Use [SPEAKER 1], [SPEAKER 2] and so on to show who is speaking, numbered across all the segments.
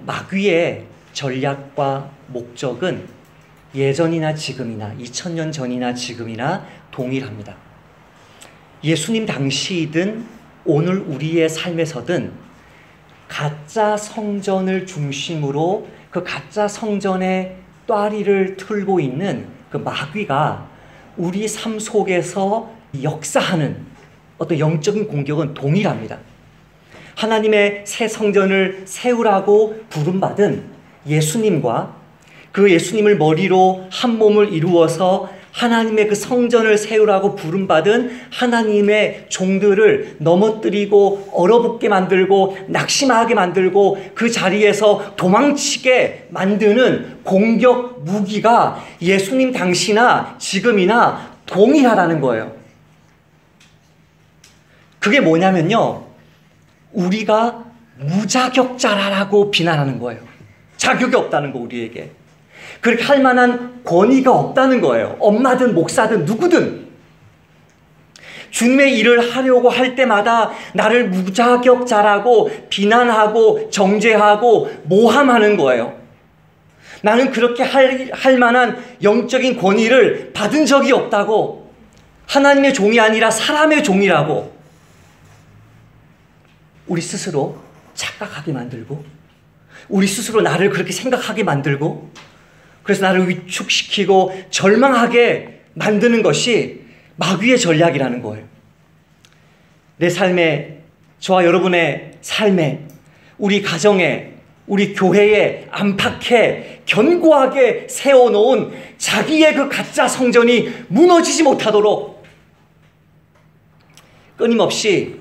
[SPEAKER 1] 마귀의 전략과 목적은 예전이나 지금이나 2000년 전이나 지금이나 동일합니다. 예수님 당시이든 오늘 우리의 삶에서든 가짜 성전을 중심으로 그 가짜 성전의 또아리를 틀고 있는 그 마귀가 우리 삶 속에서 역사하는 어떤 영적인 공격은 동일합니다. 하나님의 새 성전을 세우라고 부름받은 예수님과 그 예수님을 머리로 한 몸을 이루어서 하나님의 그 성전을 세우라고 부름받은 하나님의 종들을 넘어뜨리고 얼어붙게 만들고 낙심하게 만들고 그 자리에서 도망치게 만드는 공격 무기가 예수님 당시나 지금이나 동일하다는 거예요. 그게 뭐냐면요, 우리가 무자격자라고 비난하는 거예요. 자격이 없다는 거, 우리에게. 그렇게 할 만한 권위가 없다는 거예요. 엄마든 목사든 누구든. 주님의 일을 하려고 할 때마다 나를 무자격자라고 비난하고 정죄하고 모함하는 거예요. 나는 그렇게 할 만한 영적인 권위를 받은 적이 없다고, 하나님의 종이 아니라 사람의 종이라고 우리 스스로 착각하게 만들고, 우리 스스로 나를 그렇게 생각하게 만들고, 그래서 나를 위축시키고 절망하게 만드는 것이 마귀의 전략이라는 거예요. 내 삶에, 저와 여러분의 삶에, 우리 가정에, 우리 교회에 안팎에 견고하게 세워놓은 자기의 그 가짜 성전이 무너지지 못하도록 끊임없이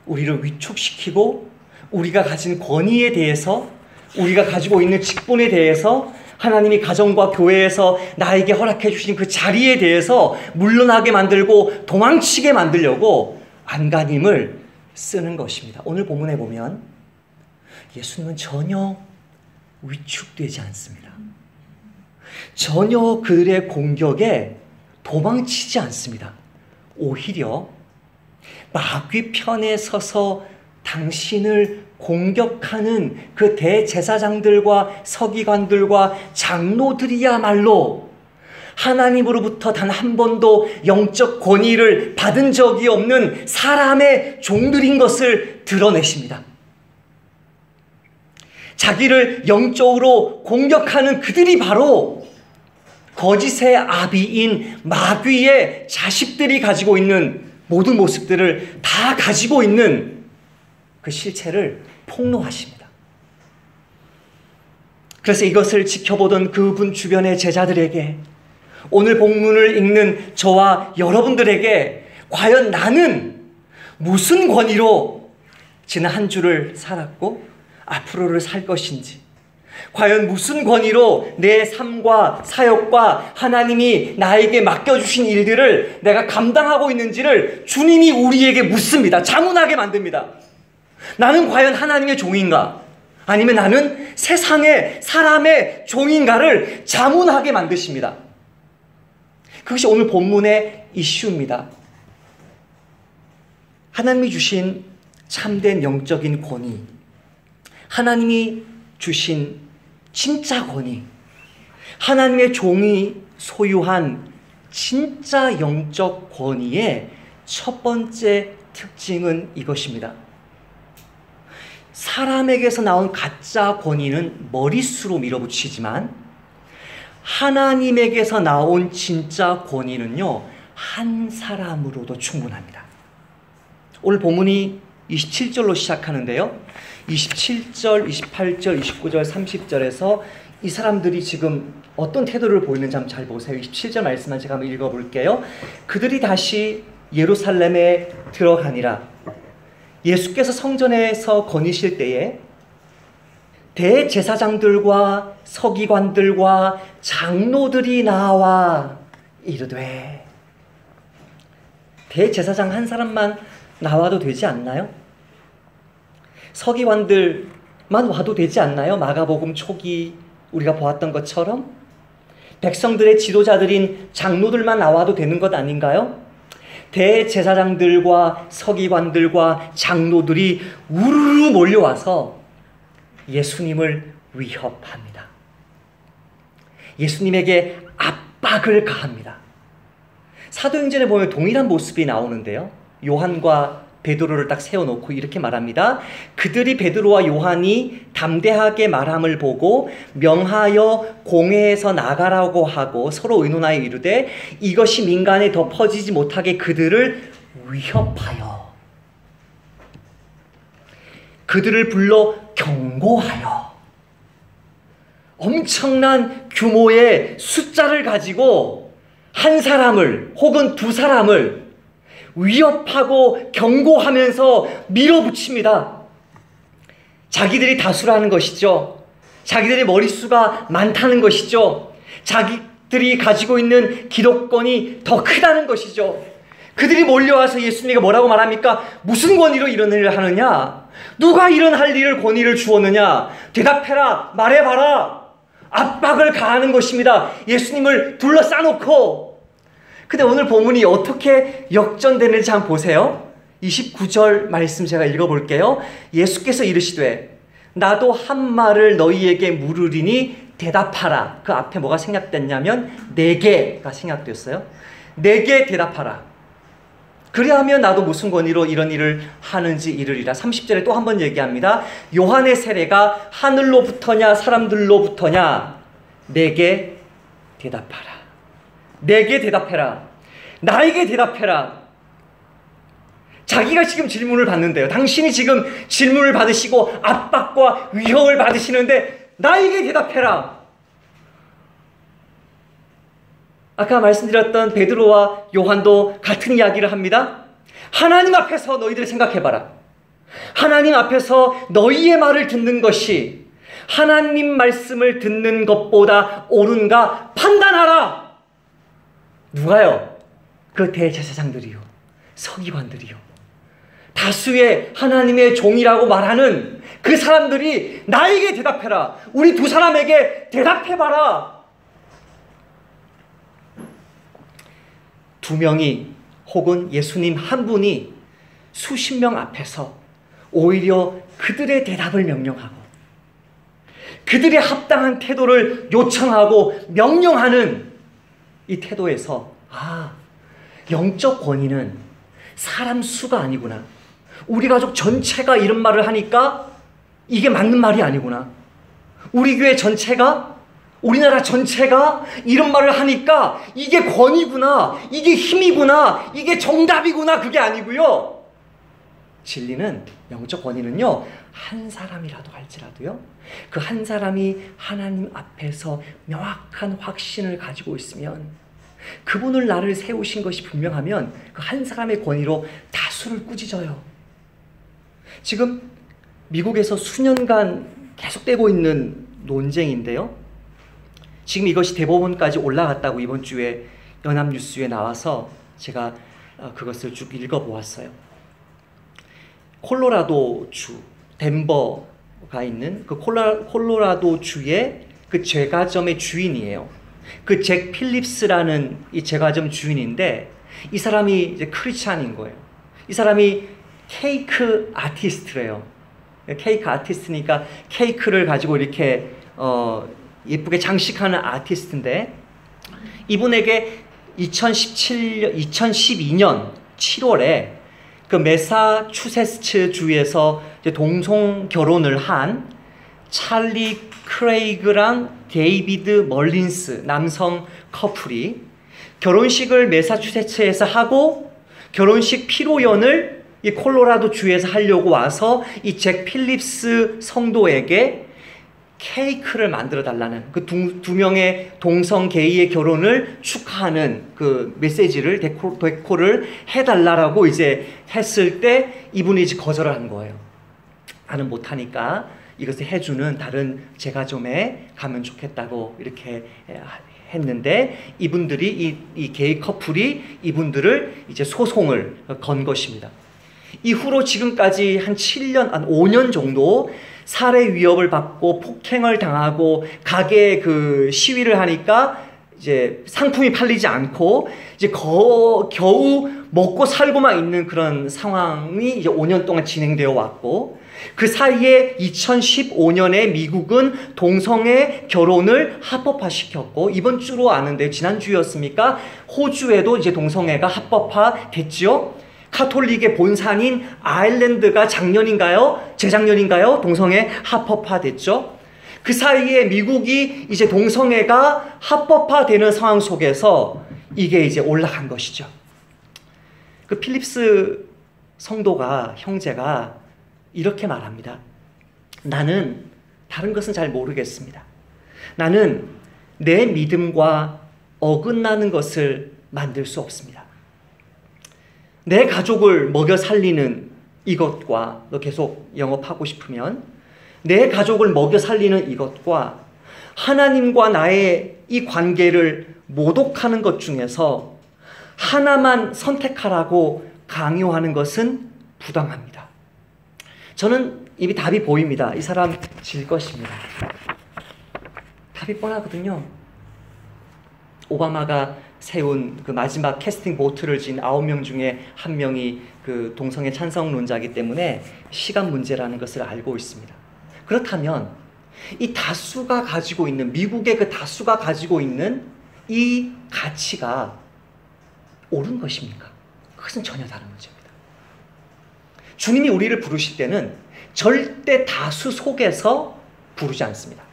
[SPEAKER 1] 우리를 위축시키고, 우리가 가진 권위에 대해서, 우리가 가지고 있는 직분에 대해서, 하나님이 가정과 교회에서 나에게 허락해 주신 그 자리에 대해서 물러나게 만들고 도망치게 만들려고 안간힘을 쓰는 것입니다. 오늘 본문에 보면 예수님은 전혀 위축되지 않습니다. 전혀 그들의 공격에 도망치지 않습니다. 오히려 마귀 편에 서서 당신을 공격하는 그 대제사장들과 서기관들과 장로들이야말로 하나님으로부터 단 한 번도 영적 권위를 받은 적이 없는 사람의 종들인 것을 드러내십니다. 자기를 영적으로 공격하는 그들이 바로 거짓의 아비인 마귀의 자식들이 가지고 있는 모든 모습들을 다 가지고 있는 그 실체를 폭로하십니다. 그래서 이것을 지켜보던 그분 주변의 제자들에게, 오늘 본문을 읽는 저와 여러분들에게 과연 나는 무슨 권위로 지난 한 주를 살았고 앞으로를 살 것인지, 과연 무슨 권위로 내 삶과 사역과 하나님이 나에게 맡겨주신 일들을 내가 감당하고 있는지를 주님이 우리에게 묻습니다. 자문하게 만듭니다. 나는 과연 하나님의 종인가? 아니면 나는 세상의 사람의 종인가를 자문하게 만드십니다. 그것이 오늘 본문의 이슈입니다. 하나님이 주신 참된 영적인 권위, 하나님이 주신 진짜 권위, 하나님의 종이 소유한 진짜 영적 권위의 첫 번째 특징은 이것입니다. 사람에게서 나온 가짜 권위는 머릿수로 밀어붙이지만 하나님에게서 나온 진짜 권위는요, 한 사람으로도 충분합니다. 오늘 본문이 27절로 시작하는데요, 27절, 28절, 29절, 30절에서 이 사람들이 지금 어떤 태도를 보이는지 한번 잘 보세요. 27절 말씀만 제가 한번 읽어볼게요. 그들이 다시 예루살렘에 들어가니라. 예수께서 성전에서 거니실 때에 대제사장들과 서기관들과 장로들이 나와 이르되, 대제사장 한 사람만 나와도 되지 않나요? 서기관들만 와도 되지 않나요? 마가복음 초기 우리가 보았던 것처럼 백성들의 지도자들인 장로들만 나와도 되는 것 아닌가요? 대제사장들과 서기관들과 장로들이 우르르 몰려와서 예수님을 위협합니다. 예수님에게 압박을 가합니다. 사도행전에 보면 동일한 모습이 나오는데요. 요한과 베드로를 딱 세워놓고 이렇게 말합니다. 그들이 베드로와 요한이 담대하게 말함을 보고 명하여 공회에서 나가라고 하고 서로 의논하여 이르되 이것이 민간에 더 퍼지지 못하게 그들을 위협하여 그들을 불러 경고하여 엄청난 규모의 숫자를 가지고 한 사람을 혹은 두 사람을 위협하고 경고하면서 밀어붙입니다. 자기들이 다수라는 것이죠. 자기들의 머릿수가 많다는 것이죠. 자기들이 가지고 있는 기독권이 더 크다는 것이죠. 그들이 몰려와서 예수님에게 뭐라고 말합니까? 무슨 권위로 이런 일을 하느냐? 누가 이런 할 일을 권위를 주었느냐? 대답해라, 말해봐라. 압박을 가하는 것입니다. 예수님을 둘러싸놓고. 근데 오늘 본문이 어떻게 역전되는지 한번 보세요. 29절 말씀 제가 읽어볼게요. 예수께서 이르시되 나도 한 말을 너희에게 물으리니 대답하라. 그 앞에 뭐가 생략됐냐면 내게가 생략됐어요. 내게 대답하라. 그리하면 나도 무슨 권위로 이런 일을 하는지 이르리라. 30절에 또 한 번 얘기합니다. 요한의 세례가 하늘로부터냐 사람들로부터냐? 내게 대답하라. 내게 대답해라. 나에게 대답해라. 자기가 지금 질문을 받는데요. 당신이 지금 질문을 받으시고 압박과 위협을 받으시는데 나에게 대답해라. 아까 말씀드렸던 베드로와 요한도 같은 이야기를 합니다. 하나님 앞에서 너희들 생각해봐라. 하나님 앞에서 너희의 말을 듣는 것이 하나님 말씀을 듣는 것보다 옳은가 판단하라. 누가요? 그 대제사장들이요, 서기관들이요, 다수의 하나님의 종이라고 말하는 그 사람들이 나에게 대답해라. 우리 두 사람에게 대답해봐라. 두 명이 혹은 예수님 한 분이 수십 명 앞에서 오히려 그들의 대답을 명령하고 그들의 합당한 태도를 요청하고 명령하는 이 태도에서 영적 권위는 사람 수가 아니구나. 우리 가족 전체가 이런 말을 하니까 이게 맞는 말이 아니구나. 우리 교회 전체가, 우리나라 전체가 이런 말을 하니까 이게 권위구나, 이게 힘이구나, 이게 정답이구나. 그게 아니고요. 진리는, 영적 권위는요, 한 사람이라도 할지라도요, 그 한 사람이 하나님 앞에서 명확한 확신을 가지고 있으면, 그분을 나를 세우신 것이 분명하면 그 한 사람의 권위로 다수를 꾸짖어요. 지금 미국에서 수년간 계속되고 있는 논쟁인데요. 지금 이것이 대법원까지 올라갔다고 이번 주에 연합뉴스에 나와서 제가 그것을 쭉 읽어보았어요. 콜로라도주 덴버가 있는 그 콜로라도주의 그 제과점의 주인이에요. 그 잭 필립스라는 이 제과점 주인인데, 이 사람이 이제 크리스찬인 거예요. 이 사람이 케이크 아티스트래요. 케이크 아티스트니까 케이크를 가지고 이렇게 예쁘게 장식하는 아티스트인데, 이분에게 2012년 7월에 그 매사추세츠 주에서 이제 동성 결혼을 한 찰리 크레이그랑 데이비드 멀린스 남성 커플이 결혼식을 매사추세츠에서 하고 결혼식 피로연을 이 콜로라도 주에서 하려고 와서 이 잭 필립스 성도에게 케이크를 만들어 달라는 그 두 명의 동성 게이의 결혼을 축하하는 그 메시지를 데코를 해달라고 이제 했을 때 이분이 이제 거절을 한 거예요. 나는 못하니까 이것을 해주는 다른 제과점에 가면 좋겠다고 이렇게 했는데, 이분들이 이 게이 커플이 이분들을 이제 소송을 건 것입니다. 이후로 지금까지 한 5년 정도 살해 위협을 받고 폭행을 당하고 가게 그 시위를 하니까 이제 상품이 팔리지 않고 이제 겨우 먹고 살고만 있는 그런 상황이 이제 5년 동안 진행되어 왔고, 그 사이에 2015년에 미국은 동성애 결혼을 합법화시켰고, 이번 주로 아는데 지난주였습니까? 호주에도 이제 동성애가 합법화됐죠. 카톨릭의 본산인 아일랜드가 작년인가요? 재작년인가요? 동성애 합법화됐죠. 그 사이에 미국이 이제 동성애가 합법화되는 상황 속에서 이게 이제 올라간 것이죠. 그 필립스 성도가, 형제가 이렇게 말합니다. 나는 다른 것은 잘 모르겠습니다. 나는 내 믿음과 어긋나는 것을 만들 수 없습니다. 내 가족을 먹여 살리는 이것과, 너 계속 영업하고 싶으면 내 가족을 먹여 살리는 이것과 하나님과 나의 이 관계를 모독하는 것 중에서 하나만 선택하라고 강요하는 것은 부당합니다. 저는 이미 답이 보입니다. 이 사람 질 것입니다. 답이 뻔하거든요. 오바마가 세운 그 마지막 캐스팅 보트를 진 9명 중에 1명이 그 동성애 찬성론자이기 때문에 시간 문제라는 것을 알고 있습니다. 그렇다면 이 다수가 가지고 있는, 미국의 그 다수가 가지고 있는 이 가치가 옳은 것입니까? 그것은 전혀 다른 문제입니다. 주님이 우리를 부르실 때는 절대 다수 속에서 부르지 않습니다.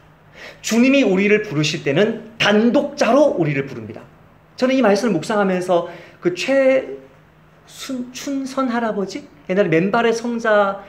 [SPEAKER 1] 주님이 우리를 부르실 때는 단독자로 우리를 부릅니다. 저는 이 말씀을 묵상하면서 그 최춘선 할아버지? 옛날에 맨발의 성자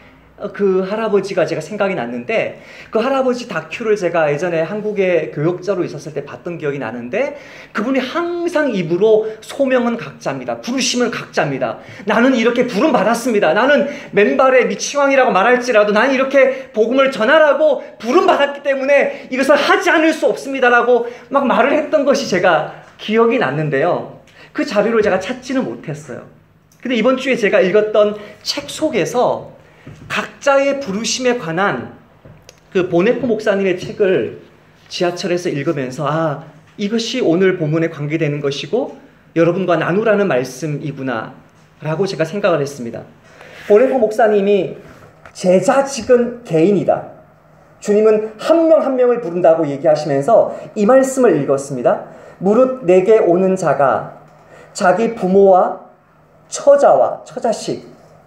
[SPEAKER 1] 그 할아버지가 제가 생각이 났는데, 그 할아버지 다큐를 제가 예전에 한국의 교역자로 있었을 때 봤던 기억이 나는데, 그분이 항상 입으로 소명은 각자입니다. 부르심은 각자입니다. 나는 이렇게 부름 받았습니다. 나는 맨발의 미치왕이라고 말할지라도 나는 이렇게 복음을 전하라고 부름 받았기 때문에 이것을 하지 않을 수 없습니다라고 막 말을 했던 것이 제가 기억이 났는데요. 그 자료를 제가 찾지는 못했어요. 근데 이번 주에 제가 읽었던 책 속에서 각자의 부르심에 관한 그 보네포 목사님의 책을 지하철에서 읽으면서, 이것이 오늘 본문에 관계되는 것이고 여러분과 나누라는 말씀이구나 라고 제가 생각을 했습니다. 보네포 목사님이 제자직은 개인이다, 주님은 한 명 한 명을 부른다고 얘기하시면서 이 말씀을 읽었습니다. 무릇 내게 오는 자가 자기 부모와 처자와,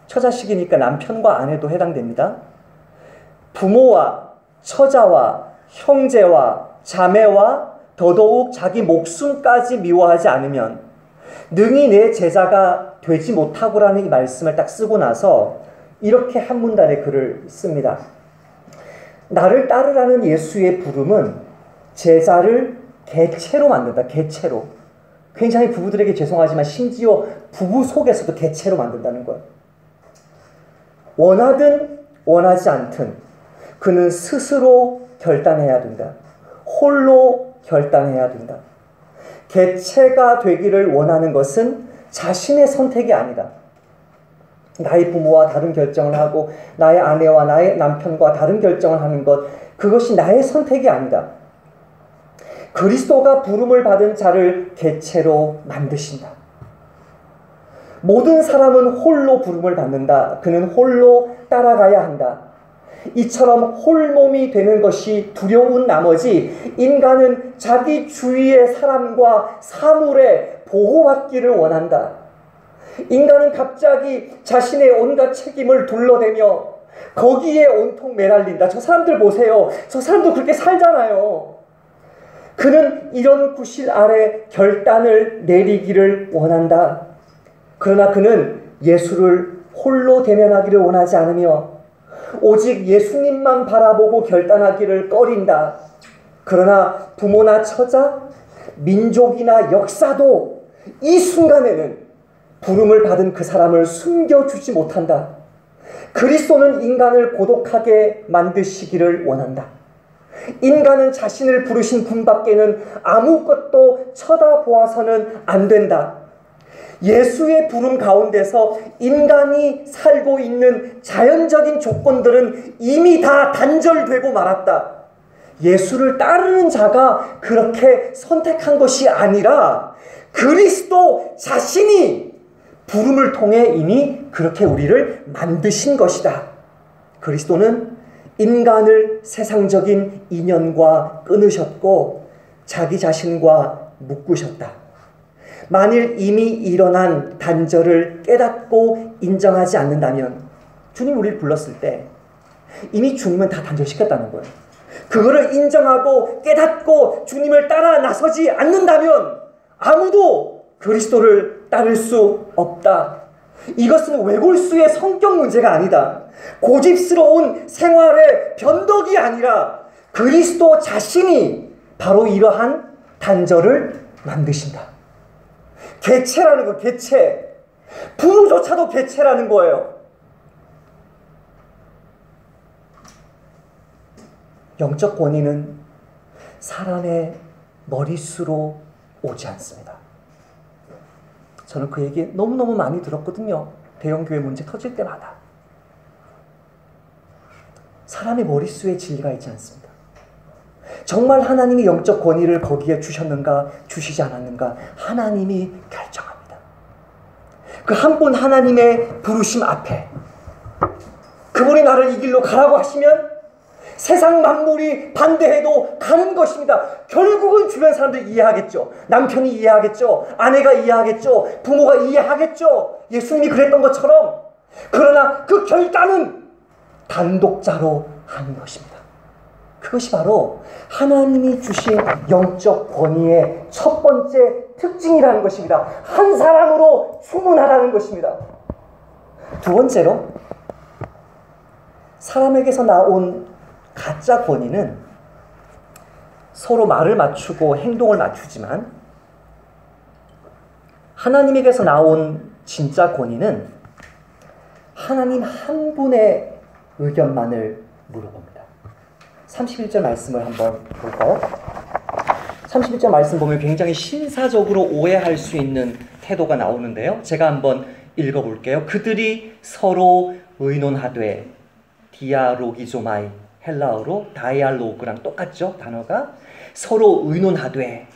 [SPEAKER 1] 처자식이니까 남편과 아내도 해당됩니다. 부모와 처자와 형제와 자매와 더더욱 자기 목숨까지 미워하지 않으면 능히 내 제자가 되지 못하고라는 이 말씀을 딱 쓰고 나서 이렇게 한 문단의 글을 씁니다. 나를 따르라는 예수의 부름은 제자를 개체로 만든다. 개체로. 굉장히 부부들에게 죄송하지만 심지어 부부 속에서도 개체로 만든다는 거예요. 원하든 원하지 않든 그는 스스로 결단해야 된다. 홀로 결단해야 된다. 개체가 되기를 원하는 것은 자신의 선택이 아니다. 나의 부모와 다른 결정을 하고 나의 아내와 나의 남편과 다른 결정을 하는 것, 그것이 나의 선택이 아니다. 그리스도가 부름을 받은 자를 개체로 만드신다. 모든 사람은 홀로 부름을 받는다. 그는 홀로 따라가야 한다. 이처럼 홀몸이 되는 것이 두려운 나머지 인간은 자기 주위의 사람과 사물에 보호받기를 원한다. 인간은 갑자기 자신의 온갖 책임을 둘러대며 거기에 온통 매달린다. 저 사람들 보세요. 저 사람도 그렇게 살잖아요. 그는 이런 구실 아래 결단을 내리기를 원한다. 그러나 그는 예수를 홀로 대면하기를 원하지 않으며 오직 예수님만 바라보고 결단하기를 꺼린다. 그러나 부모나 처자, 민족이나 역사도 이 순간에는 부름을 받은 그 사람을 숨겨주지 못한다. 그리스도는 인간을 고독하게 만드시기를 원한다. 인간은 자신을 부르신 분 밖에는 아무것도 쳐다보아서는 안 된다. 예수의 부름 가운데서 인간이 살고 있는 자연적인 조건들은 이미 다 단절되고 말았다. 예수를 따르는 자가 그렇게 선택한 것이 아니라 그리스도 자신이 부름을 통해 이미 그렇게 우리를 만드신 것이다.
[SPEAKER 2] 그리스도는 인간을 세상적인 인연과 끊으셨고 자기 자신과 묶으셨다. 만일 이미 일어난 단절을 깨닫고 인정하지 않는다면, 주님 우리를 불렀을 때 이미 주님은 다 단절시켰다는 거예요. 그거를 인정하고 깨닫고 주님을 따라 나서지 않는다면 아무도 그리스도를 따를 수 없다. 이것은 외골수의 성격 문제가 아니다. 고집스러운 생활의 변덕이 아니라 그리스도 자신이 바로 이러한 단절을 만드신다. 개체라는 거, 개체. 부모조차도 개체라는 거예요. 영적 권위는 사람의 머릿수로 오지 않습니다. 저는 그 얘기 너무너무 많이 들었거든요. 대형교회 문제 터질 때마다. 사람의 머릿수에 진리가 있지 않습니다. 정말 하나님이 영적 권위를 거기에 주셨는가 주시지 않았는가 하나님이 결정합니다. 그 한 분 하나님의 부르심 앞에 그분이 나를 이 길로 가라고 하시면 세상 만물이 반대해도 가는 것입니다. 결국은 주변 사람들이 이해하겠죠. 남편이 이해하겠죠. 아내가 이해하겠죠. 부모가 이해하겠죠. 예수님이 그랬던 것처럼. 그러나 그 결단은 단독자로 하는 것입니다. 그것이 바로 하나님이 주신 영적 권위의 첫 번째 특징이라는 것입니다. 한 사람으로 충분하다는 것입니다. 두 번째로, 사람에게서 나온 가짜 권위는 서로 말을 맞추고 행동을 맞추지만, 하나님에게서 나온 진짜 권위는 하나님 한 분의 의견만을 물어봅니다. 31절 말씀을 한번 볼까요? 31절 말씀 보면 굉장히 신사적으로 오해할 수 있는 태도가 나오는데요. 제가 한번 읽어볼게요. 그들이 서로 의논하되, 디아로기조마이, 헬라어로 다이알로그랑 똑같죠? 단어가. 서로 의논하되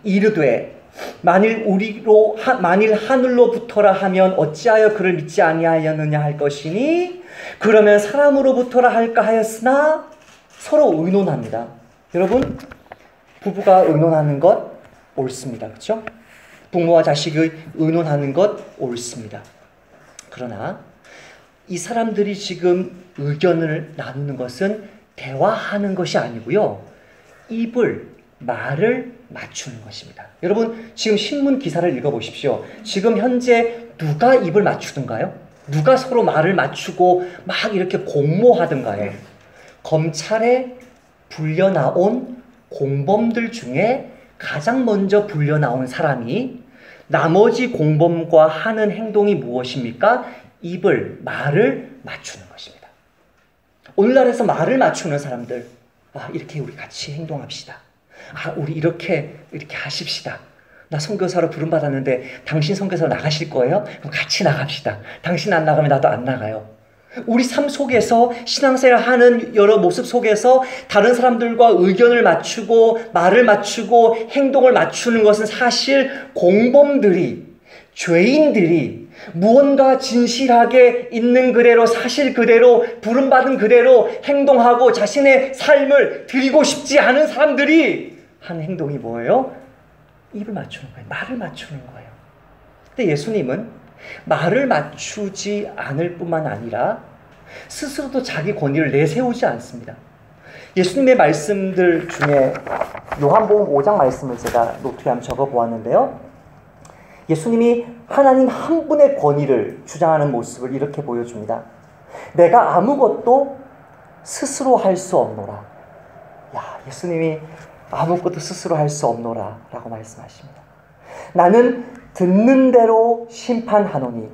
[SPEAKER 2] 이르되 만일 하늘로부터라 하면 어찌하여 그를 믿지 아니하였느냐 할 것이니 그러면 사람으로부터라 할까 하였으나, 서로 의논합니다. 여러분, 부부가 의논하는 것 옳습니다. 그렇죠? 부모와 자식의 의논하는 것 옳습니다. 그러나 이 사람들이 지금 의견을 나누는 것은 대화하는 것이 아니고요. 말을 맞추는 것입니다. 여러분, 지금 신문 기사를 읽어보십시오. 지금 현재 누가 입을 맞추던가요? 누가 서로 말을 맞추고 막 이렇게 공모하던가요? 검찰에 불려나온 공범들 중에 가장 먼저 불려나온 사람이 나머지 공범과 하는 행동이 무엇입니까? 말을 맞추는 것입니다. 오늘날에서 말을 맞추는 사람들, 이렇게 우리 같이 행동합시다. 우리 이렇게 하십시다. 나 선교사로 부름받았는데 당신 선교사로 나가실 거예요? 그럼 같이 나갑시다. 당신 안 나가면 나도 안 나가요. 우리 삶 속에서 신앙생활 하는 여러 모습 속에서 다른 사람들과 의견을 맞추고 말을 맞추고 행동을 맞추는 것은 사실 공범들이, 죄인들이 무언가 진실하게 있는 그대로, 사실 그대로, 부름받은 그대로 행동하고 자신의 삶을 드리고 싶지 않은 사람들이 하는 행동이 뭐예요? 입을 맞추는 거예요. 말을 맞추는 거예요. 근데 예수님은 말을 맞추지 않을 뿐만 아니라 스스로도 자기 권위를 내세우지 않습니다. 예수님의 말씀들 중에 요한복음 5장 말씀을 제가 노트에 한번 적어보았는데요. 예수님이 하나님 한 분의 권위를 주장하는 모습을 이렇게 보여줍니다. 내가 아무것도 스스로 할 수 없노라. 예수님이 아무것도 스스로 할 수 없노라 라고 말씀하십니다. 나는 듣는 대로 심판하노니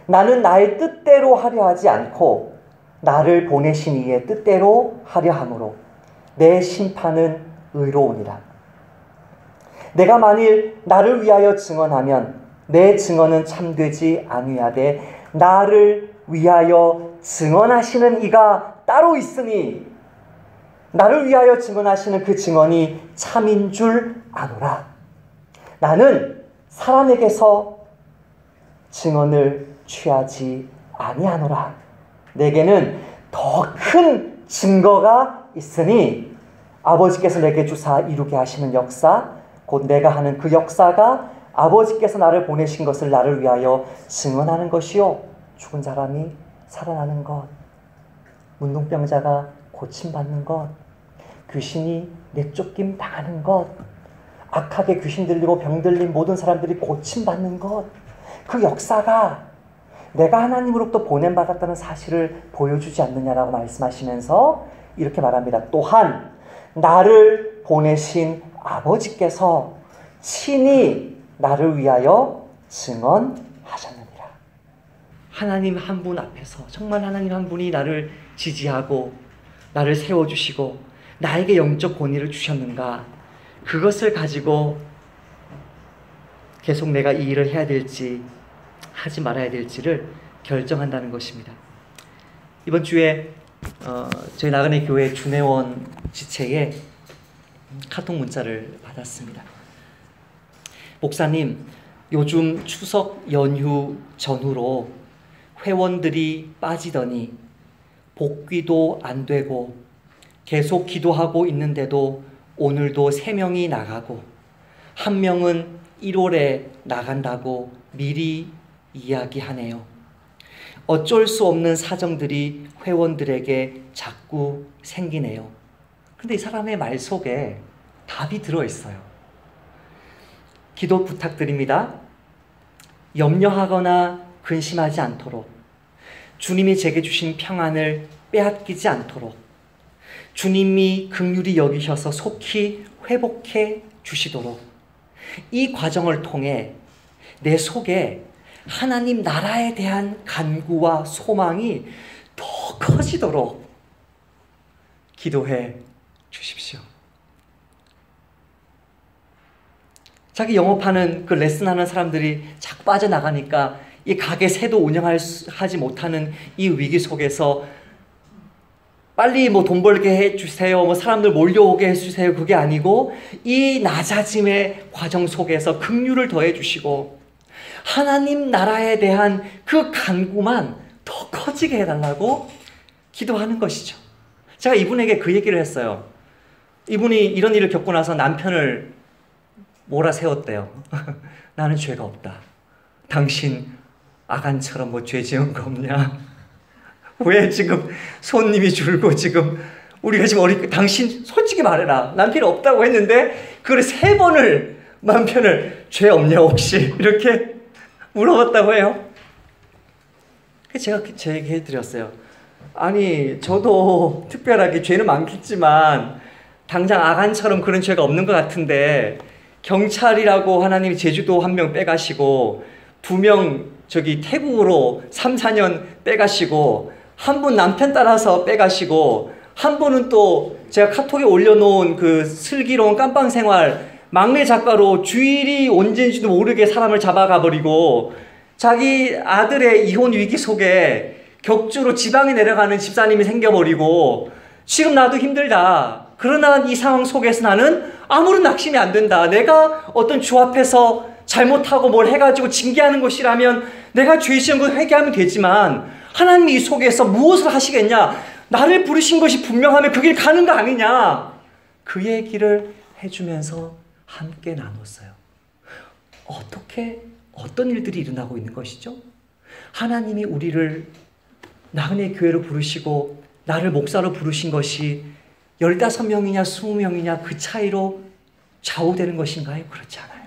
[SPEAKER 2] 나는 나의 뜻대로 하려 하지 않고 나를 보내신 이의 뜻대로 하려 함으로 내 심판은 의로우니라. 내가 만일 나를 위하여 증언하면 내 증언은 참되지 아니하되 나를 위하여 증언하시는 이가 따로 있으니 나를 위하여 증언하시는 그 증언이 참인 줄 아노라. 나는 사람에게서 증언을 취하지 아니하노라. 내게는 더 큰 증거가 있으니 아버지께서 내게 주사 이루게 하시는 역사, 곧 내가 하는 그 역사가 아버지께서 나를 보내신 것을 나를 위하여 증언하는 것이요, 죽은 사람이 살아나는 것, 문둥병자가 고침받는 것, 귀신이 내쫓김 당하는 것, 악하게 귀신 들리고 병 들린 모든 사람들이 고침받는 것, 그 역사가 내가 하나님으로부터 보냄받았다는 사실을 보여주지 않느냐라고 말씀하시면서 이렇게 말합니다. 또한 나를 보내신 아버지께서 친히 나를 위하여 증언하셨느니라. 하나님 한 분 앞에서 정말 하나님 한 분이 나를 지지하고 나를 세워주시고 나에게 영적 권위를 주셨는가, 그것을 가지고 계속 내가 이 일을 해야 될지 하지 말아야 될지를 결정한다는 것입니다. 이번 주에 저희 나그네 교회 준회원 지체에 카톡 문자를 받았습니다. 목사님, 요즘 추석 연휴 전후로 회원들이 빠지더니 복귀도 안 되고 계속 기도하고 있는데도 오늘도 3명이 나가고 1명은 1월에 나간다고 미리 이야기하네요. 어쩔 수 없는 사정들이 회원들에게 자꾸 생기네요. 근데 이 사람의 말 속에 답이 들어있어요. 기도 부탁드립니다. 염려하거나 근심하지 않도록, 주님이 제게 주신 평안을 빼앗기지 않도록 주님이 긍휼히 여기셔서 속히 회복해 주시도록, 이 과정을 통해 내 속에 하나님 나라에 대한 간구와 소망이 더 커지도록 기도해 주십시오. 자기 영업하는 그 레슨하는 사람들이 자꾸 빠져나가니까 이 가게 새도 운영하지 못하는 이 위기 속에서 빨리 뭐 돈 벌게 해주세요, 뭐 사람들 몰려오게 해주세요, 그게 아니고 이 낮아짐의 과정 속에서 긍휼을 더해 주시고 하나님 나라에 대한 그 간구만 더 커지게 해달라고 기도하는 것이죠. 제가 이분에게 그 얘기를 했어요. 이분이 이런 일을 겪고 나서 남편을 몰아세웠대요. 나는 죄가 없다. 당신 아간처럼 뭐 죄 지은 거 없냐? 왜 지금 손님이 줄고 지금 우리가 지금 당신 솔직히 말해라. 남편이 없다고 했는데 그걸 3번을 남편을 죄 없냐 혹시 이렇게 물어봤다고 해요. 제가 제 얘기 해드렸어요. 아니 저도 특별하게 죄는 많겠지만 당장 아간처럼 그런 죄가 없는 것 같은데 경찰이라고 하나님이 제주도 1명 빼가시고 2명 저기 태국으로 3, 4년 빼가시고 1분 남편 따라서 빼가시고 1분은 또 제가 카톡에 올려놓은 그 슬기로운 깜빵 생활 막내 작가로 주일이 언제인지도 모르게 사람을 잡아가버리고 자기 아들의 이혼 위기 속에 격주로 지방에 내려가는 집사님이 생겨버리고 지금 나도 힘들다. 그러나 이 상황 속에서 나는 아무런 낙심이 안 된다. 내가 어떤 주 앞에서 잘못하고 뭘 해가지고 징계하는 것이라면 내가 죄 지은 걸 회개하면 되지만 하나님이 이 속에서 무엇을 하시겠냐? 나를 부르신 것이 분명하면 그 길 가는 거 아니냐? 그 얘기를 해주면서 함께 나눴어요. 어떤 일들이 일어나고 있는 것이죠? 하나님이 우리를 나그네 교회로 부르시고 나를 목사로 부르신 것이 15명이냐 20명이냐 그 차이로 좌우되는 것인가요? 그렇지 않아요.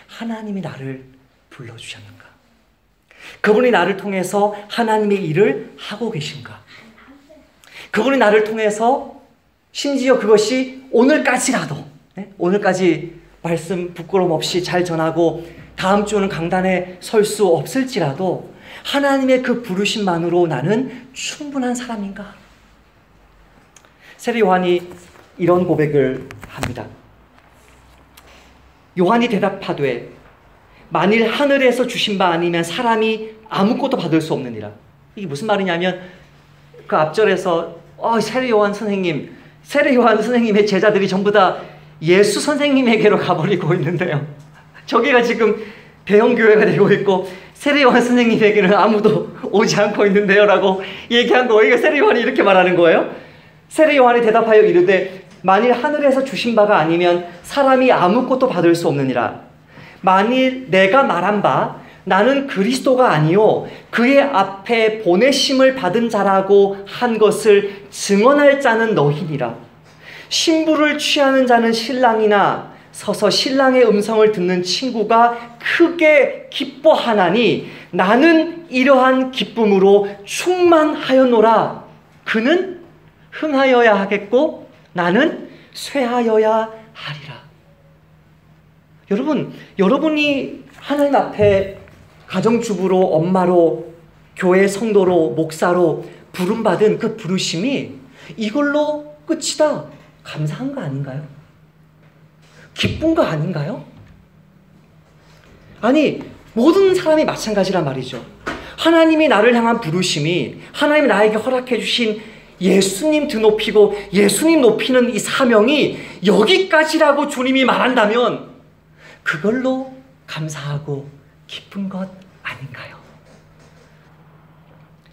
[SPEAKER 2] 하나님이 나를 불러주셨는가? 그분이 나를 통해서 하나님의 일을 하고 계신가? 그분이 나를 통해서 심지어 그것이 오늘까지라도 오늘까지 말씀 부끄러움 없이 잘 전하고 다음 주는 강단에 설 수 없을지라도 하나님의 그 부르심만으로 나는 충분한 사람인가? 세례 요한이 이런 고백을 합니다. 요한이 대답하되 만일 하늘에서 주신 바 아니면 사람이 아무것도 받을 수 없느니라. 이게 무슨 말이냐면 그 앞절에서 세례 요한 선생님의 제자들이 전부 다 예수 선생님에게로 가버리고 있는데요. 저기가 지금 대형 교회가 되고 있고
[SPEAKER 1] 세례요한 선생님에게는 아무도 오지 않고 있는데요 라고 얘기한 거예요. 세례요한이 이렇게 말하는 거예요. 세례요한이 대답하여 이르되 만일 하늘에서 주신 바가 아니면 사람이 아무것도 받을 수 없느니라. 만일 내가 말한 바 나는 그리스도가 아니요 그의 앞에 보내심을 받은 자라고 한 것을 증언할 자는 너희니라. 신부를 취하는 자는 신랑이나 서서 신랑의 음성을 듣는 친구가 크게 기뻐하나니 나는 이러한 기쁨으로 충만하였노라. 그는 흥하여야 하겠고 나는 쇠하여야 하리라. 여러분, 여러분이 하나님 앞에 가정주부로, 엄마로, 교회 성도로, 목사로 부름받은 그 부르심이 이걸로 끝이다. 감사한 거 아닌가요? 기쁜 거 아닌가요? 아니, 모든 사람이 마찬가지란 말이죠. 하나님이 나를 향한 부르심이, 하나님이 나에게 허락해 주신 예수님 드높이고 예수님 높이는 이 사명이 여기까지라고 주님이 말한다면 그걸로 감사하고 기쁜 것 아닌가요?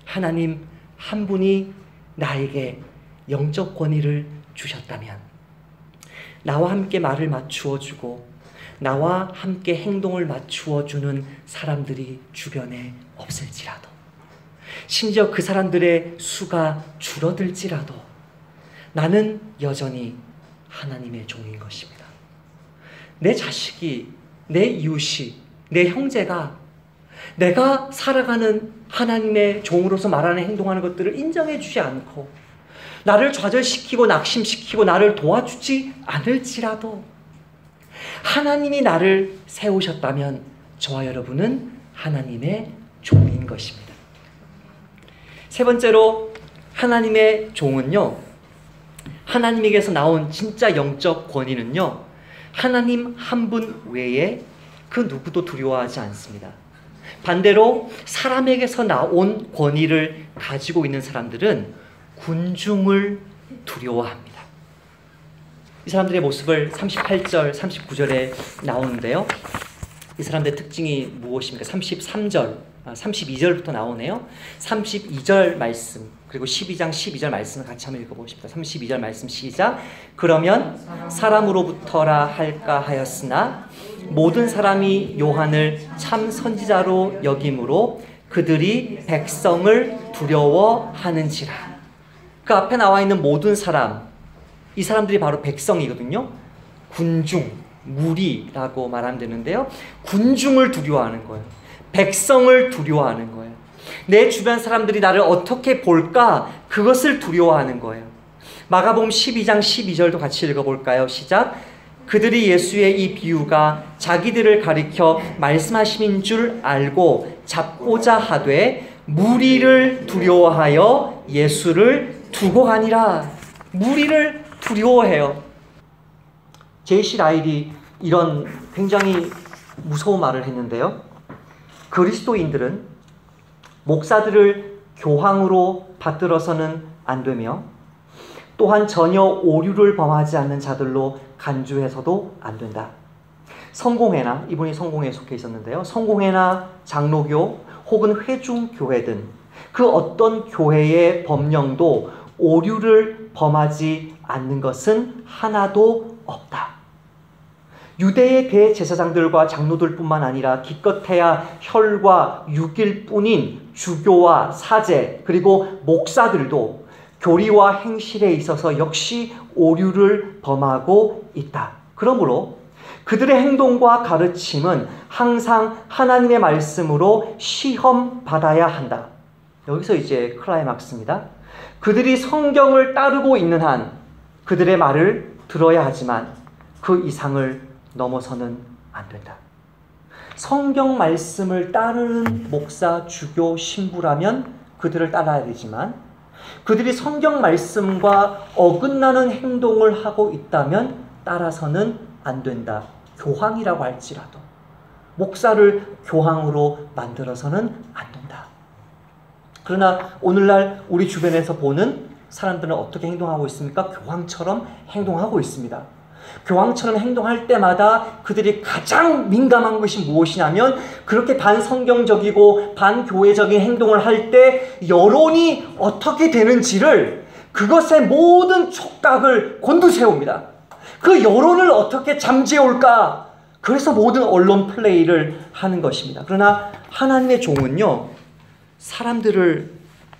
[SPEAKER 1] 하나님 한 분이 나에게 영적 권위를 주셨다면 나와 함께 말을 맞추어 주고 나와 함께 행동을 맞추어 주는 사람들이 주변에 없을지라도, 심지어 그 사람들의 수가 줄어들지라도 나는 여전히 하나님의 종인 것입니다. 내 자식이, 내 이웃이, 내 형제가 내가 살아가는 하나님의 종으로서 말하는 행동하는 것들을 인정해 주지 않고 나를 좌절시키고 낙심시키고 나를 도와주지 않을지라도 하나님이 나를 세우셨다면 저와 여러분은 하나님의 종인 것입니다. 세 번째로 하나님의 종은요, 하나님에게서 나온 진짜 영적 권위는요, 하나님 한 분 외에 그 누구도 두려워하지 않습니다. 반대로 사람에게서 나온 권위를 가지고 있는 사람들은 군중을 두려워합니다. 이 사람들의 모습을 38절, 39절에 나오는데요. 이 사람들의 특징이 무엇입니까? 33절, 32절부터 나오네요. 32절 말씀, 그리고 12장 12절 말씀을 같이 한번 읽어보십시다. 32절 말씀 시작. 그러면 사람으로부터라 할까 하였으나 모든 사람이 요한을 참 선지자로 여김으로 그들이 백성을 두려워하는지라. 그 앞에 나와 있는 모든 사람, 이 사람들이 바로 백성이거든요. 군중, 무리라고 말하면 되는데요. 군중을 두려워하는 거예요. 백성을 두려워하는 거예요. 내 주변 사람들이 나를 어떻게 볼까? 그것을 두려워하는 거예요. 마가복음 12장 12절도 같이 읽어볼까요? 시작. 그들이 예수의 이 비유가 자기들을 가리켜 말씀하심인 줄 알고 잡고자 하되 무리를 두려워하여 예수를 두고 가니라. 무리를 두려워해요. 제이시 라일이 이런 굉장히 무서운 말을 했는데요. 그리스도인들은 목사들을 교황으로 받들어서는 안 되며 또한 전혀 오류를 범하지 않는 자들로 간주해서도 안 된다. 성공회나, 이분이 성공회에 속해 있었는데요. 성공회나 장로교 혹은 회중교회든 그 어떤 교회의 법령도 오류를 범하지 않는 것은 하나도 없다. 유대의 대제사장들과 장로들뿐만 아니라 기껏해야 혈과 육일 뿐인 주교와 사제 그리고 목사들도 교리와 행실에 있어서 역시 오류를 범하고 있다. 그러므로 그들의 행동과 가르침은 항상 하나님의 말씀으로 시험받아야 한다. 여기서 이제 클라이막스입니다. 그들이 성경을 따르고 있는 한 그들의 말을 들어야 하지만 그 이상을 넘어서는 안 된다. 성경 말씀을 따르는 목사, 주교, 신부라면 그들을 따라야 되지만 그들이 성경 말씀과 어긋나는 행동을 하고 있다면 따라서는 안 된다. 교황이라고 할지라도 목사를 교황으로 만들어서는 안 된다. 그러나 오늘날 우리 주변에서 보는 사람들은 어떻게 행동하고 있습니까? 교황처럼 행동하고 있습니다.
[SPEAKER 2] 교황처럼 행동할 때마다 그들이 가장 민감한 것이 무엇이냐면 그렇게 반성경적이고 반교회적인 행동을 할 때 여론이 어떻게 되는지를 그것의 모든 촉각을 곤두세웁니다. 그 여론을 어떻게 잠재울까? 그래서 모든 언론 플레이를 하는 것입니다. 그러나 하나님의 종은요, 사람들을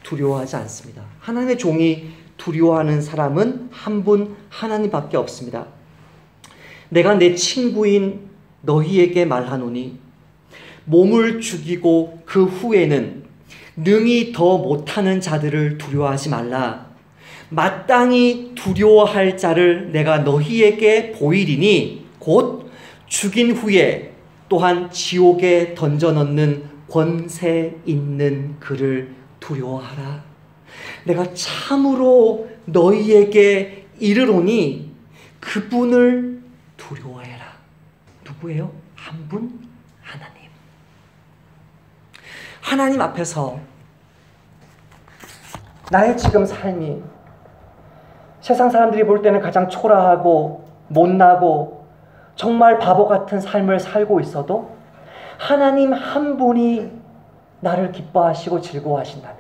[SPEAKER 2] 두려워하지 않습니다. 하나님의 종이 두려워하는 사람은 한 분 하나님밖에 없습니다. 내가 내 친구인 너희에게 말하노니 몸을 죽이고 그 후에는 능히 더 못하는 자들을 두려워하지 말라. 마땅히 두려워할 자를 내가 너희에게 보이리니 곧 죽인 후에 또한 지옥에 던져넣는 권세 있는 그를 두려워하라. 내가 참으로 너희에게 이르노니 그분을 두려워해라. 누구예요? 한 분? 하나님. 하나님 앞에서 나의 지금 삶이 세상 사람들이 볼 때는 가장 초라하고 못나고 정말 바보 같은 삶을 살고 있어도 하나님 한 분이 나를 기뻐하시고 즐거워하신다면,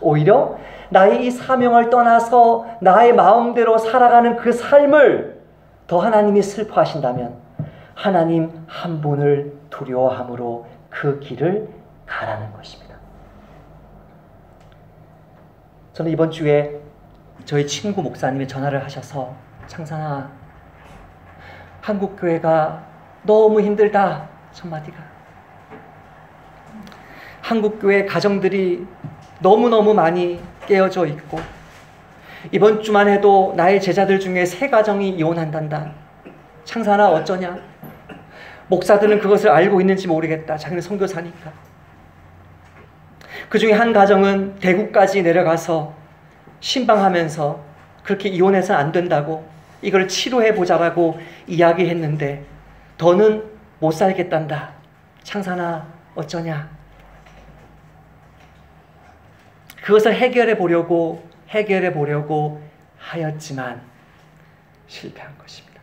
[SPEAKER 2] 오히려 나의 이 사명을 떠나서 나의 마음대로 살아가는 그 삶을 더 하나님이 슬퍼하신다면 하나님 한 분을 두려워함으로 그 길을 가라는 것입니다. 저는 이번 주에 저희 친구 목사님이 전화를 하셔서, 창산아, 한국교회가 너무 힘들다. 첫마디가, 한국교회 가정들이 너무너무 많이 깨어져 있고 이번 주만 해도 나의 제자들 중에 3가정이 이혼한단다. 창산아, 어쩌냐? 목사들은 그것을 알고 있는지 모르겠다. 자기는 선교사니까. 그 중에 한 가정은 대구까지 내려가서 신방하면서 그렇게 이혼해서는 안 된다고, 이걸 치료해보자라고 이야기했는데 더는 못 살겠단다. 창산아, 어쩌냐? 그것을 해결해 보려고 하였지만 실패한 것입니다.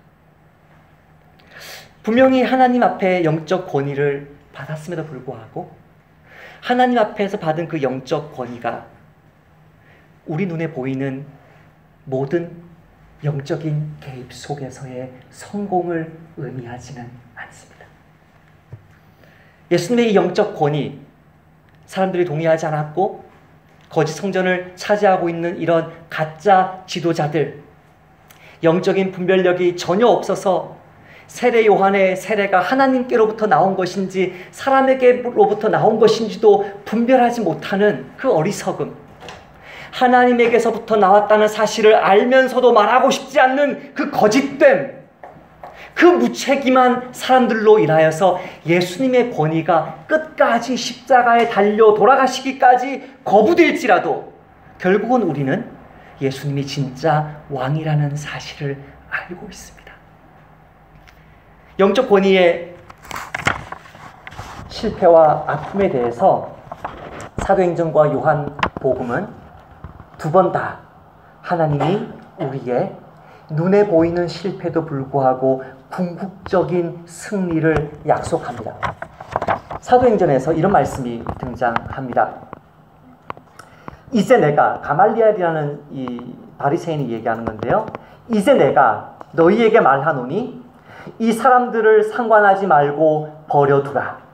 [SPEAKER 2] 분명히 하나님 앞에 영적 권위를 받았음에도 불구하고 하나님 앞에서 받은 그 영적 권위가 우리 눈에 보이는 모든 영적인 개입 속에서의 성공을 의미하지는 않습니다. 예수님의 이 영적 권위, 사람들이 동의하지 않았고 거짓 성전을 차지하고 있는 이런 가짜 지도자들, 영적인 분별력이 전혀 없어서 세례 요한의 세례가 하나님께로부터 나온 것인지 사람에게로부터 나온 것인지도 분별하지 못하는 그 어리석음, 하나님에게서부터 나왔다는 사실을 알면서도 말하고 싶지 않는 그 거짓됨, 그 무책임한 사람들로 인하여서 예수님의 권위가 끝까지 십자가에 달려 돌아가시기까지 거부될지라도 결국은 우리는 예수님이 진짜 왕이라는 사실을 알고 있습니다. 영적 권위의 실패와 아픔에 대해서 사도행전과 요한복음은 2번 다 하나님이 우리의 눈에 보이는 실패도 불구하고 궁극적인 승리를 약속합니다. 사도행전에서 이런 말씀이 등장합니다. 이제 내가, 가말리엘이라는 이 바리새인이 얘기하는 건데요. 이제 내가 너희에게 말하노니 이 사람들을 상관하지 말고 버려두라.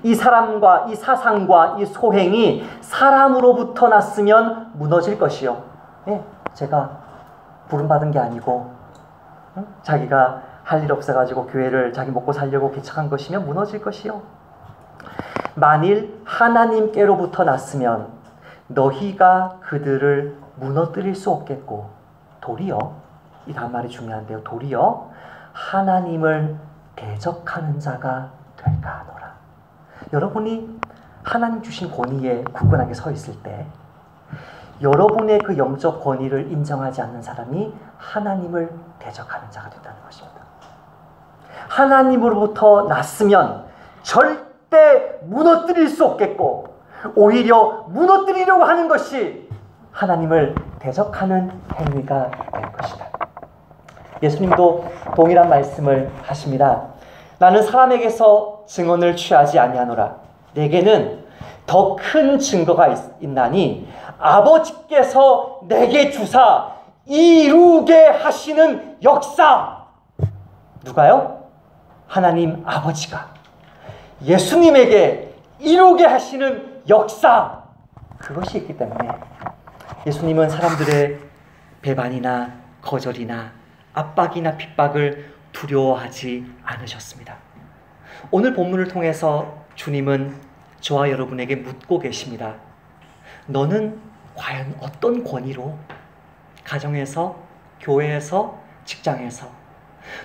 [SPEAKER 2] 이 사람과 이 사상과 이 소행이 사람으로부터 났으면 무너질 것이요. 제가 부름받은 게 아니고 자기가 할 일 없어가지고 교회를 자기 먹고 살려고 개척한 것이면 무너질 것이요. 만일 하나님께로부터 났으면 너희가 그들을 무너뜨릴 수 없겠고 도리어, 이 다음 말이 중요한데요, 도리어 하나님을 대적하는 자가 될까 하노라. 여러분이 하나님 주신 권위에 굳건하게 서 있을 때 여러분의 그 영적 권위를 인정하지 않는 사람이 하나님을 대적하는 자가 된다는 것입니다. 하나님으로부터 났으면 절대 무너뜨릴 수 없겠고 오히려 무너뜨리려고 하는 것이 하나님을 대적하는 행위가 될 것이다. 예수님도 동일한 말씀을 하십니다. 나는 사람에게서 증언을 취하지 아니하노라. 내게는 더 큰 증거가 있나니 아버지께서 내게 주사 이루게 하시는 역사. 누가요? 하나님 아버지가 예수님에게 이루게 하시는 역사, 그것이 있기 때문에 예수님은 사람들의 배반이나 거절이나 압박이나 핍박을 두려워하지 않으셨습니다. 오늘 본문을 통해서 주님은 저와 여러분에게 묻고 계십니다. 너는 과연 어떤 권위로 가정에서, 교회에서, 직장에서,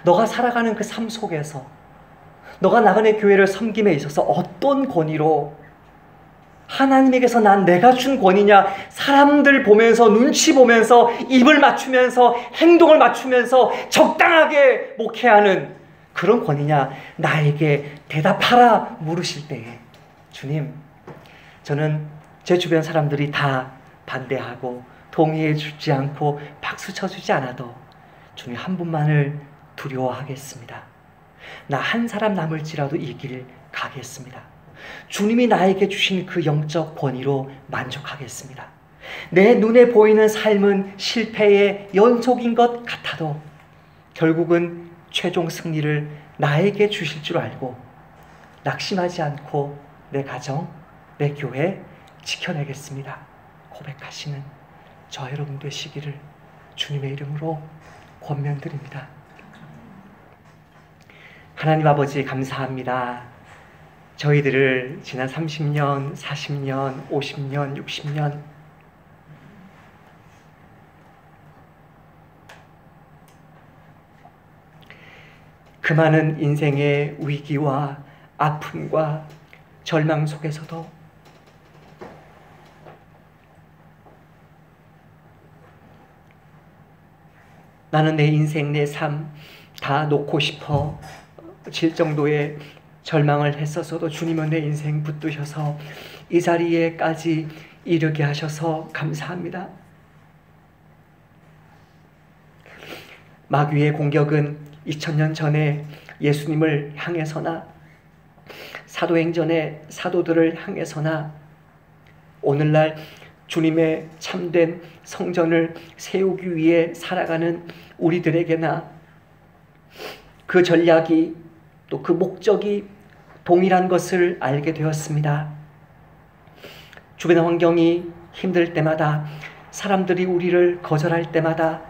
[SPEAKER 2] 너가 살아가는 그 삶 속에서, 너가 나간의 교회를 섬김에 있어서 어떤 권위로, 하나님에게서 내가 준 권위냐, 사람들 보면서, 눈치 보면서, 입을 맞추면서, 행동을 맞추면서 적당하게 목회하는 그런 권위냐, 나에게 대답하라 물으실 때에 주님, 저는 제 주변 사람들이 다 반대하고 동의해 주지 않고 박수 쳐주지 않아도 주님 한 분만을 두려워하겠습니다. 나 한 사람 남을지라도 이 길 가겠습니다. 주님이 나에게 주신 그 영적 권위로 만족하겠습니다. 내 눈에 보이는 삶은 실패의 연속인 것 같아도 결국은 최종 승리를 나에게 주실 줄 알고 낙심하지 않고 내 가정, 내 교회 지켜내겠습니다. 고백하시는 저 여러분 되시기를 주님의 이름으로 권면드립니다. 하나님 아버지 감사합니다. 저희들을 지난 30년, 40년, 50년, 60년 그 많은 인생의 위기와 아픔과 절망 속에서도 나는 내 인생, 내 삶 다 놓고 싶어 질 정도의 절망을 했었어도 주님은 내 인생 붙드셔서 이 자리에까지 이르게 하셔서 감사합니다. 마귀의 공격은 2000년 전에 예수님을 향해서나 사도행전의 사도들을 향해서나 오늘날 주님의 참된 성전을 세우기 위해 살아가는 우리들에게나 그 전략이 또 그 목적이 동일한 것을 알게 되었습니다. 주변의 환경이 힘들 때마다, 사람들이 우리를 거절할 때마다,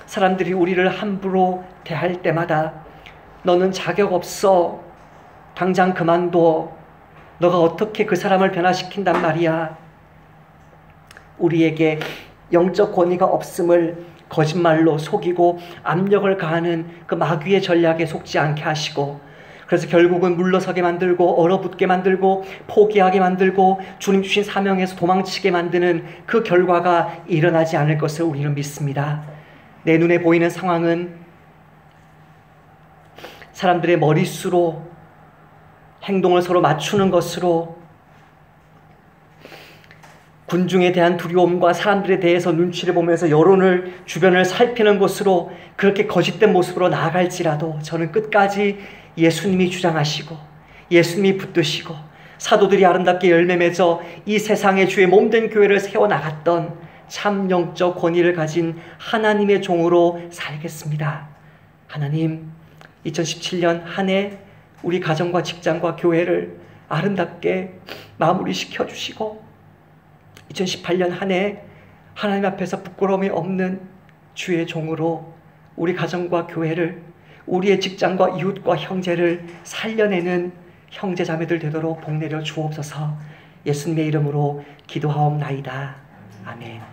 [SPEAKER 2] 사람들이 우리를 함부로 대할 때마다 너는 자격 없어, 당장 그만둬, 너가 어떻게 그 사람을 변화시킨단 말이야. 우리에게 영적 권위가 없음을 거짓말로 속이고 압력을 가하는 그 마귀의 전략에 속지 않게 하시고, 그래서 결국은 물러서게 만들고 얼어붙게 만들고 포기하게 만들고 주님 주신 사명에서 도망치게 만드는 그 결과가 일어나지 않을 것을 우리는 믿습니다. 내 눈에 보이는 상황은 사람들의 머릿수로, 행동을 서로 맞추는 것으로, 군중에 대한 두려움과 사람들에 대해서 눈치를 보면서 여론을, 주변을 살피는 것으로 그렇게 거짓된 모습으로 나아갈지라도 저는 끝까지 예수님이 주장하시고 예수님이 붙드시고 사도들이 아름답게 열매 맺어 이 세상의 주의 몸된 교회를 세워나갔던 참 영적 권위를 가진 하나님의 종으로 살겠습니다. 하나님, 2017년 한 해 우리 가정과 직장과 교회를 아름답게 마무리시켜 주시고 2018년 한 해 하나님 앞에서 부끄러움이 없는 주의 종으로 우리 가정과 교회를, 우리의 직장과 이웃과 형제를 살려내는 형제 자매들 되도록 복내려 주옵소서. 예수님의 이름으로 기도하옵나이다. 아멘.